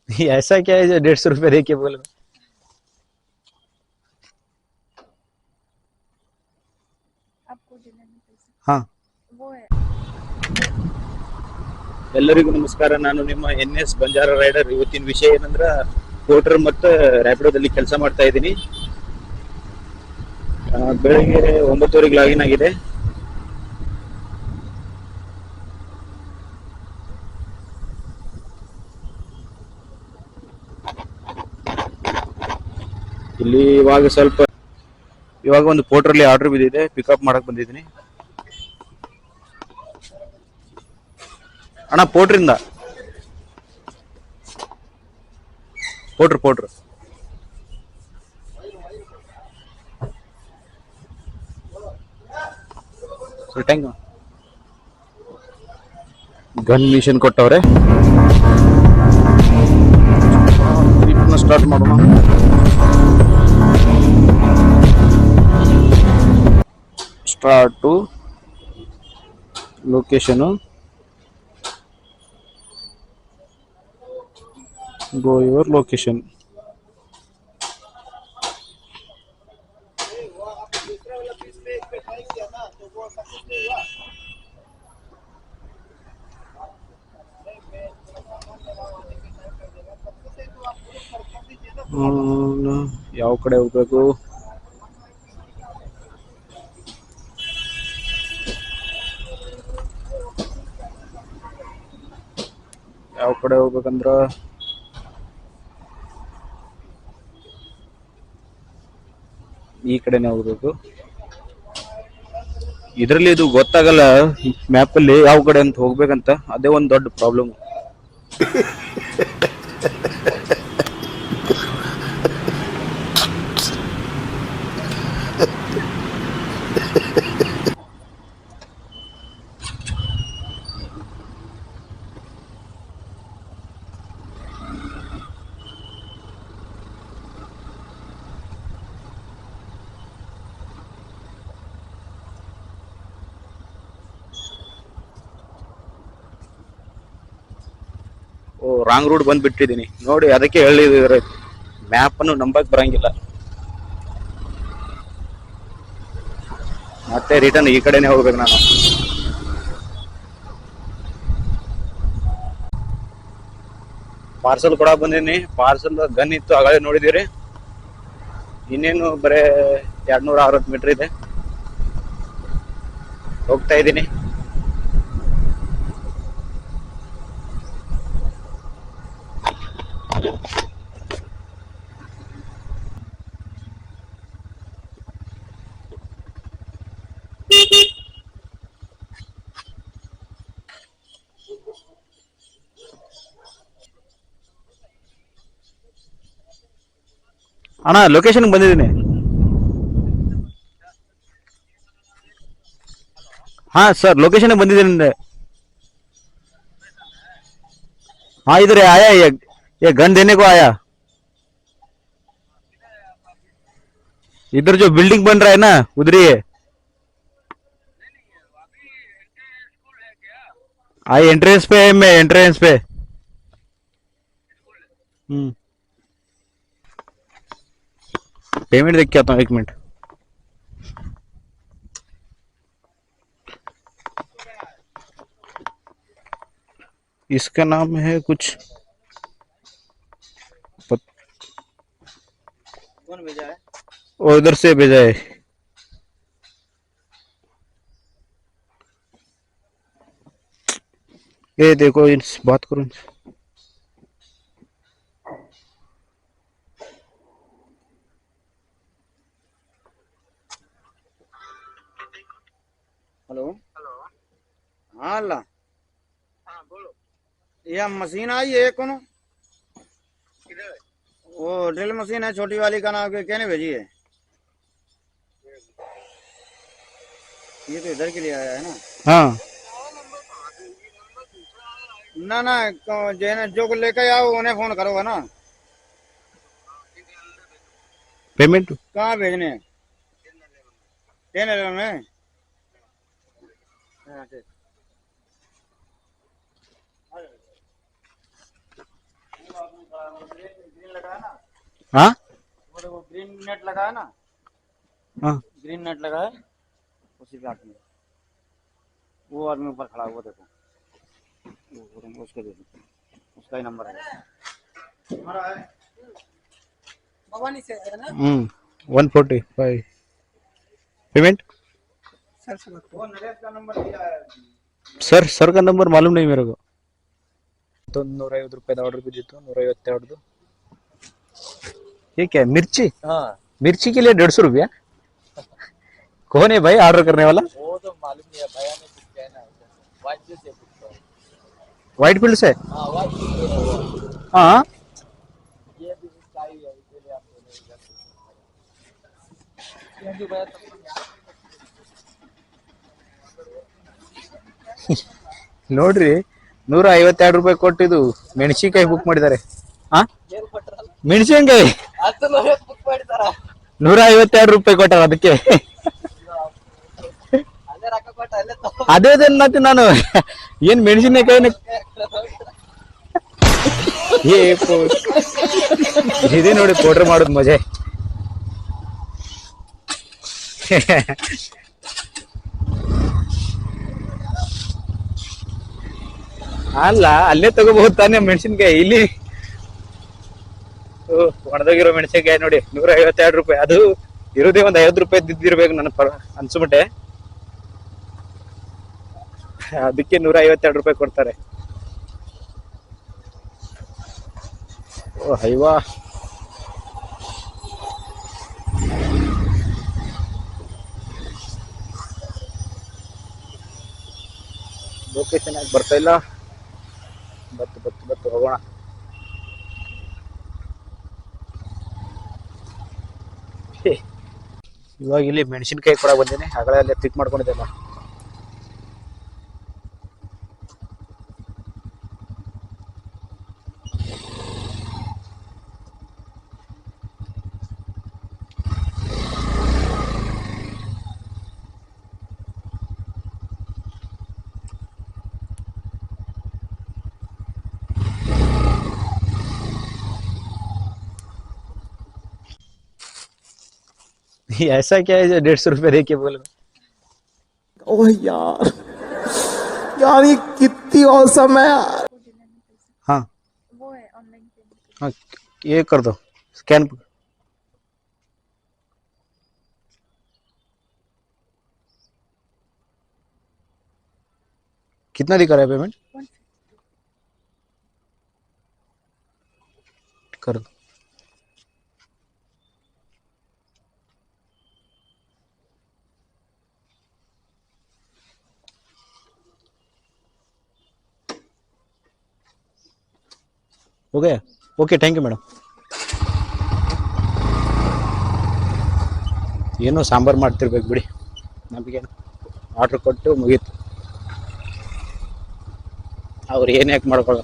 ऐसा क्या है जो 150 रुपये दे के बोल। हाँ, ಎಲ್ಲರಿಗೂ ನಮಸ್ಕಾರ. ನಾನು ನಿಮ್ಮ NS ಬಂಜಾರ ರೈಡರ್. ಇವತ್ತಿನ ವಿಷಯ ಏನಂದ್ರ ಪೋರ್ಟರ್ ಮತ್ತು ರ್ಯಾಪಿಡೋದಲ್ಲಿ ಕೆಲಸ ಮಾಡ್ತಾ ಇದ್ದೀನಿ. ಬೆಳಿಗ್ಗೆ 9:00 ಲಾಗಿನ್ ಆಗಿದೆ. ಇಲ್ಲಿ ಇವಾಗ ಒಂದು ಪೋರ್ಟರ್ಲಿ ಆರ್ಡರ್ ಬಿದ್ದಿದೆ, ಪಿಕಪ್ ಮಾಡಕ್ ಬಂದಿದ್ದೀನಿ ಅಣ್ಣ. ಪೋರ್ಟ್ರಿಂದ ಪೋರ್ಟ್ರ್ ಟ್ಯಾಂಕ್ ಗನ್ ಮಿಷನ್ ಕೊಟ್ಟವ್ರೆ. ಸ್ಟಾರ್ಟ್ ಮಾಡೋಣ. Start, location, go your location. ಯಾವ ಕಡೆ ಹೋಗ್ಬೇಕು? ಯಾವ ಕಡೆ ಹೋಗ್ಬೇಕಂದ್ರ ಈ ಕಡೆನೆ ಹೋಗ್ಬೇಕು. ಇದರಲ್ಲಿ ಇದು ಗೊತ್ತಾಗಲ್ಲ ಮ್ಯಾಪ್ ಅಲ್ಲಿ ಯಾವ ಕಡೆ ಅಂತ ಹೋಗ್ಬೇಕಂತ. ಅದೇ ಒಂದು ದೊಡ್ಡ ಪ್ರಾಬ್ಲಮ್. ರಾಂಗ್ ರೂಟ್ ಬಂದ್ಬಿಟ್ಟಿದ್ದೀನಿ ನೋಡಿ. ಅದಕ್ಕೆ ಹೇಳಿದ್ರೆ ಮ್ಯಾಪ್ ಅನ್ನು ನಂಬಕ್ ಬರಂಗಿಲ್ಲ. ಮತ್ತೆ ರಿಟರ್ನ್ ಈ ಕಡೆನೆ ಹೋಗ್ಬೇಕು ನಾನು. ಪಾರ್ಸಲ್ ಕೂಡ ಬಂದೀನಿ. ಪಾರ್ಸಲ್ ಗನ್ ಇತ್ತು, ಆಗಲೇ ನೋಡಿದಿರಿ. ಇನ್ನೇನು ಬರೇ 260 ಮೀಟರ್ ಇದೆ. ಹೋಗ್ತಾ ಇದ್ದೀನಿ. ಅಣ್ಣ ಲೊಕೇಶನ್ ಬಂದಿದ್ದೀನಿ. ಹಾ ಸರ್, ಲೊಕೇಶನ್ ಬಂದಿದ್ದೀನಿ. हाँ इधर आया ये गन देने को आया। इधर जो बिल्डिंग बन रहा है ना, उधर ही है। आई एंट्रेंस पे है, मैं एंट्रेंस पे। पेमेंट देख के आता हूँ, 1 मिनट। इसका नाम है कुछ कौन भेजा है? और इधर से भेजा है। ये देखो, इस बात करो। Hello hello. हाँ अल्लाह। हाँ बोलो। यह मशीन आई है कौन? वो ड्रिल मशीन है छोटी वाली, का नाम कहने भेजी है। ये तो इधर के लिए आया है ना। हाँ ना ना, जो लेकर आओ उन्हें फोन करोगा ना। पेमेंट कहाँ भेजने हैं? 10-11 में। हाँ ठीक। लगा है ना, हाँ ग्रीन नेट लगा है, उसी पे आती है। वो आदमी ऊपर खड़ा हुआ देखो, उसको दे दो, उसका ही नंबर है। भवानी से है ना। 145 पेमेंट। वो नरेश का नंबर दिया है। सर का नंबर मालूम नहीं मेरे को। तो 150 रुपए ऑर्डर बिद्दिತ್ತು 152। ये क्या है? मिर्ची? हाँ मिर्ची के लिए 150 रुपया? कौन है भाई ऑर्डर करने वाला? वो तो मालूम नहीं है, भैया ने कुछ कहना है व्हाइट से व्हाइट फील्ड से? हाँ व्हाइट हाँ ये भी चाहिए है, इसलिए आपको नहीं जो भैया ನೋಡ್ರಿ 152 ರೂಪಾಯಿ ಕೊಟ್ಟಿದ್ದು ಮೆಣಸಿನಕಾಯಿ ಬುಕ್ ಮಾಡಿದ್ದಾರೆ. ಹಾ ಮೆಣಸಿನಕಾಯಿ ಅದು ಬುಕ್ ಮಾಡಿದಾರ 152 ರೂಪಾಯಿ ಕೊಟ್ಟಾರ ಅದಕ್ಕೆ. ಅಲ್ಲೇ ರೊಕ್ಕ ಕೊಟ್ಟ ಅಲ್ಲೇ ಅದೇ ಮತ್ತೆ ನಾನು ಏನ್ ಮೆಣಸಿನಕಾಯಿ ಇದೇ ನೋಡಿ ಪೌಡರ್ ಮಾಡೋದು ಮಜೆ. ಅಲ್ಲ ಅಲ್ಲೇ ತಗೋಬಹುದು ತಾನೇ ಮೆಣಸಿನ್ಕಾಯಿ. ಇಲ್ಲಿ ಒಣದೋಗಿರೋ ಮೆಣಸಿನ್ಕಾಯಿ ನೋಡಿ 152 ರೂಪಾಯಿ. ಅದು ಇರೋದೇ ಒಂದ್ 50 ರೂಪಾಯಿ ದಿದ್ದಿರ್ಬೇಕು ನನ್ನ ಅನ್ಸುಮಟ್ಟೆ. ಅದಕ್ಕೆ 152 ರೂಪಾಯಿ ಕೊಡ್ತಾರೆ. ಓ ಹೈವಾ, ಲೊಕೇಶನ್ ಆಗಿ ಬರ್ತಾ ಇಲ್ಲ. ಬತ್ತು ಹೋಗೋಣ. ಇವಾಗ ಇಲ್ಲಿ ಮೆಣಸಿನ್ಕಾಯಿ ಕೂಡ ಬಂದೇನೆ. ಆಗಲೇ ಅಲ್ಲೇ ಪಿಕ್ ಮಾಡ್ಕೊಂಡಿದ್ದೆಲ್ಲ. ऐसा क्या है जो 150 रुपए दे के बोल? ओह यार, यार ये कितनी औसम है यार। हाँ वो है ऑनलाइन पेमेंट। हाँ ये कर दो स्कैन। कितना दिखा रहा है पेमेंट? कर दो। हो गया? Okay thank you madam. ಏನೋ ಸಾಂಬಾರು ಮಾಡ್ತಿರ್ಬೇಕು ಬಿಡಿ, ನಮಗೆ ಆರ್ಡ್ರ್ ಕೊಟ್ಟು ಮುಗೀತು. ಅವ್ರು ಏನು ಯಾಕೆ ಮಾಡ್ಕೊಳ್ಳೋ.